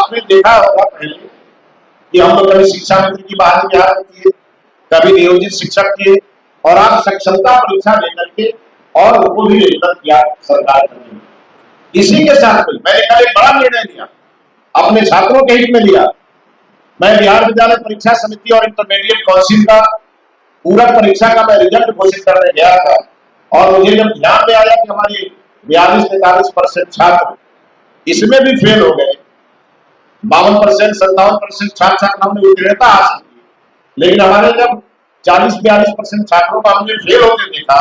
आपने देखा होगा पहले कि हम लोग कभी शिक्षा मंत्री की बात बिहार में किए, कभी नियोजित शिक्षक किए, और आप सक्षमता परीक्षा लेकर के और उनको भी नियुक्त किया सरकार ने। इसी के साथ मैंने कल एक बड़ा निर्णय लिया, अपने छात्रों के हित में लिया। मैं बिहार विद्यालय परीक्षा समिति और इंटरमीडिएट काउंसिल का पूरक परीक्षा का मैं रिजल्ट घोषित करने गया था, और मुझे जब ध्यान में आया कि हमारे 42-43% छात्र इसमें भी फेल हो गए, 52%, 57% छात्रों ने उत्तीर्णता हासिल की, लेकिन हमारे जब 40-42% छात्रों को हमने फेल होते देखा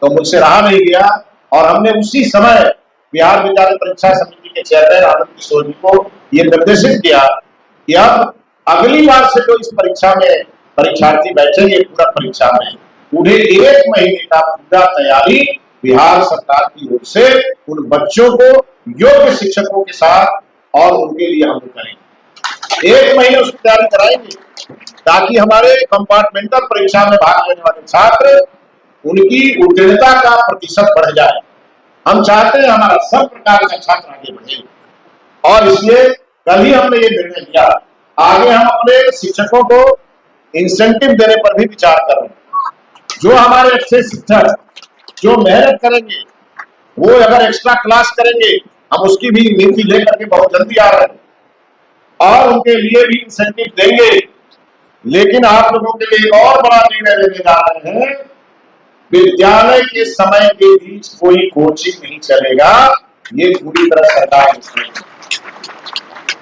तो मुझसे रहा नहीं गया, और हमने उसी समय बिहार विद्यालय परीक्षा समिति के चेयरमैन आनंद किशोर जी को यह निर्देशित किया कि अब अगली बार से जो इस परीक्षा में परीक्षार्थी बैठेंगे पूरक परीक्षा में, उन्हें 1 महीने का पूरा तैयारी बिहार सरकार की ओर से उन बच्चों को योग्य शिक्षकों के साथ और उनके लिए हम करेंगे। 1 महीने उसकी तैयारी कराएंगे ताकि हमारे कंपार्टमेंटल परीक्षा में भाग लेने वाले छात्र उनकी उत्तीर्णता का प्रतिशत बढ़ जाए। हम चाहते हैं हमारा सब प्रकार का छात्र आगे बढ़े, और इसलिए कल ही हमने ये निर्णय लिया। आगे हम अपने शिक्षकों को इंसेंटिव देने पर भी विचार कर रहे हैं। जो हमारे अच्छे शिक्षक जो मेहनत करेंगे, वो अगर एक्स्ट्रा क्लास करेंगे, हम उसकी भी नीति लेकर के बहुत जल्दी आ रहे हैं, और उनके लिए भी इंसेंटिव देंगे। लेकिन आप लोगों के लिए एक और बड़ा निर्णय लेने जा रहे हैं, विद्यालय के समय के बीच कोई कोचिंग नहीं चलेगा। ये पूरी तरह सरकार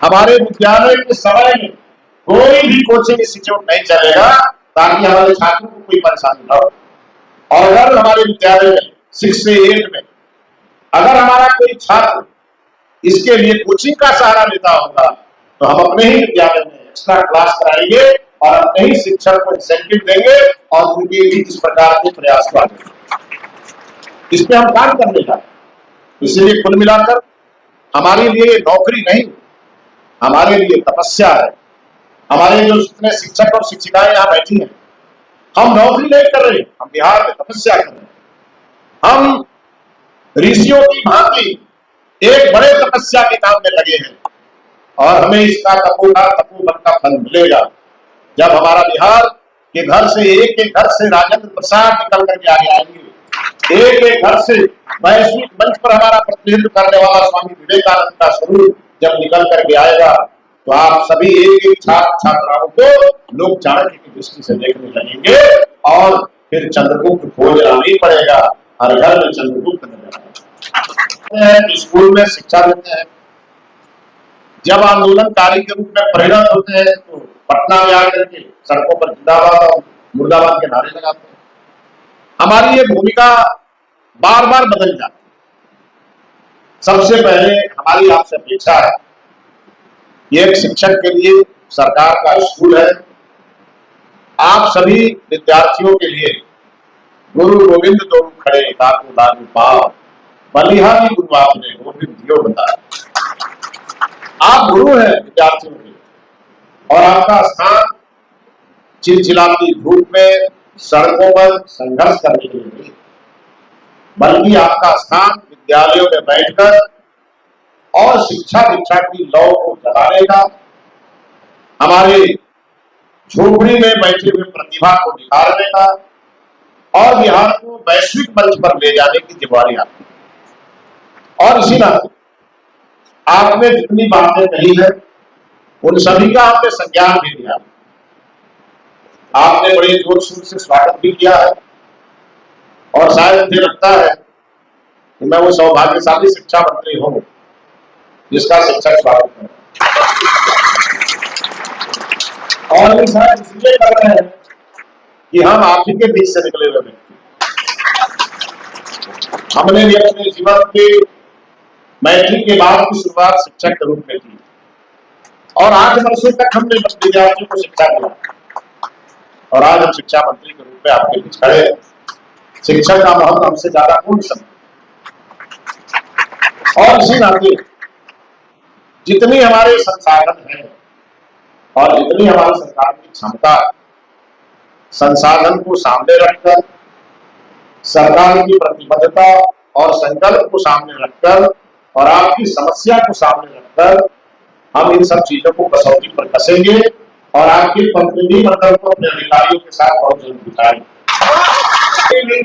हमारे विद्यालय के समय में कोई भी कोचिंग इंस्टीट्यूट नहीं चलेगा, ताकि हमारे छात्रों को कोई परेशानी न हो। और अगर हमारे विद्यालय में 6 से 8 में अगर हमारा कोई छात्र इसके लिए कोचिंग का सहारा लेता होगा, तो हम अपने ही विद्यालय में एक्स्ट्रा क्लास कराएंगे और अपने ही शिक्षक को इंसेंटिव देंगे, और उनके लिए इस प्रकार के प्रयास करेंगे। इस पे हम काम करने जा रहे हैं। इसलिए कुल मिलाकर हमारे लिए नौकरी नहीं, हमारे लिए तपस्या है। हमारे जो जितने शिक्षक और शिक्षिकाएं यहाँ बैठी हैं, हम नौकरी नहीं कर रहे, हम बिहार में तपस्या कर रहे हैं। हम ऋषियों की भांति एक बड़े तपस्या के काम में लगे हैं, और हमें इसका तपोवन का फल मिलेगा जब हमारा बिहार के घर से एक घर से राजेंद्र प्रसाद निकल करके आगे आएंगे, एक घर से वैश्विक मंच पर हमारा प्रतिनिधित्व करने वाला स्वामी विवेकानंद का स्वरूप जब निकल करके आएगा, तो आप सभी एक छात्र छात्राओं को लोग चाणक्य की दृष्टि से देखने लगेंगे, और फिर चंद्रगुप्त खोजना नहीं पड़ेगा, हर घर में चंद्रगुप्त नजर आएगा। स्कूल में शिक्षा देते हैं, जब आंदोलनकारी के रूप में परिणत होते हैं तो पटना में आकर के सड़कों पर जिंदाबाद और मुर्दाबाद के नारे लगाते हैं। हमारी ये भूमिका बार बार बदल जाती है। सबसे पहले हमारी आपसे अपेक्षा है, ये एक शिक्षक के लिए सरकार का स्कूल है। आप सभी विद्यार्थियों के लिए गुरु गोविंद दो खड़े ताकू लागू पाव बलिहारी गुरु आपने गोविंद दियो बताया। आप गुरु हैं विद्यार्थियों के, और आपका स्थान चिलचिलाती धूप में सड़कों पर संघर्ष करने के लिए नहीं, बल्कि आपका स्थान विद्यालयों में बैठकर और शिक्षा दीक्षा की लौ को जगाने का, हमारे झोपड़ी में बैठे हुए प्रतिभा को निखारने का, और बिहार को वैश्विक मंच पर ले जाने की जिम्मेदारी आपकी। और इसी नाते आपने जितनी बातें कही है उन सभी का आपने संज्ञान भी लिया, आपने बड़े जोर शोर से स्वागत भी किया है, और शायद मुझे लगता है कि मैं वो सौभाग्यशाली शिक्षा मंत्री हूं जिसका शिक्षक स्वागत है। और ये शायद इसलिए कर रहे हैं कि हम आप ही के बीच से निकले हुए व्यक्ति, हमने भी अपने जीवन के मैट्रिक के बाद की शुरुआत शिक्षक के रूप में की, और 8 वर्षों तक हमने विद्यार्थियों को शिक्षा दिया, और आज हम शिक्षा मंत्री के रूप में आपके बीच खड़े हैं। शिक्षक का महत्व हमसे ज्यादा कौन समझे। और इसी नाते जितनी हमारे संसाधन हैं और जितनी हमारी सरकार की क्षमता, संसाधन को सामने रखकर, सरकार की प्रतिबद्धता और संकल्प को सामने रखकर, और आपकी समस्या को सामने रखकर हम इन सब चीजों को कसौटी पर कसेंगे और आपके प्रतिनिधिमंडल को अपने अधिकारियों के साथ बहुत जल्द बिठाएंगे।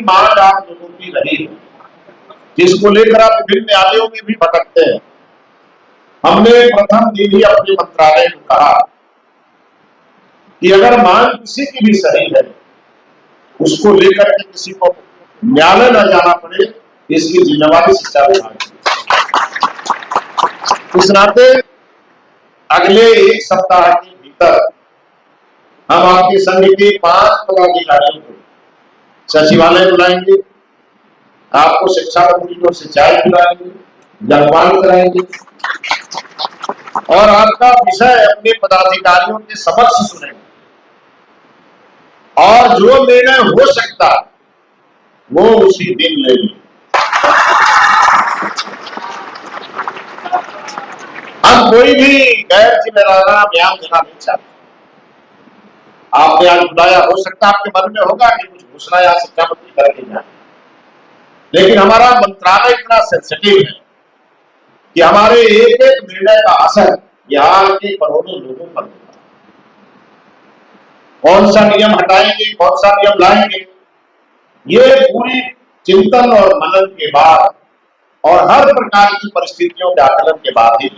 मांग आप लोगों की रही है, जिसको लेकर आप विभिन्न न्यायालयों में भी भटकते हैं। हमने प्रथम दिन ही अपने मंत्रालय को कहा कि अगर मांग किसी की भी सही है, उसको लेकर के किसी को न्यायालय न जाना पड़े, इसकी जिम्मेवारी शिक्षा विभाग की। इस नाते अगले एक सप्ताह के भीतर हम आपके संघ के 5 पदाधिकारियों को सचिवालय बुलाएंगे, आपको शिक्षा मंत्री को सिंचाई पिलाएंगे, जलपान कराएंगे और आपका विषय अपने पदाधिकारियों के समक्ष सुनेंगे और जो निर्णय हो सकता वो उसी दिन ले लें। हम कोई भी गैर जिम्मेदाराना बयान देना नहीं चाहते। आपने आज बुलाया, हो सकता आपके मन में होगा कि कुछ घोषणा या शिक्षा मंत्री करके जाए, लेकिन हमारा मंत्रालय इतना सेंसिटिव है कि हमारे एक एक निर्णय का असर बिहार के करोड़ों लोगों पर होगा। कौन सा नियम हटाएंगे, कौन सा नियम लाएंगे, ये पूरी चिंतन और मनन के बाद और हर प्रकार की परिस्थितियों के आकलन के बाद ही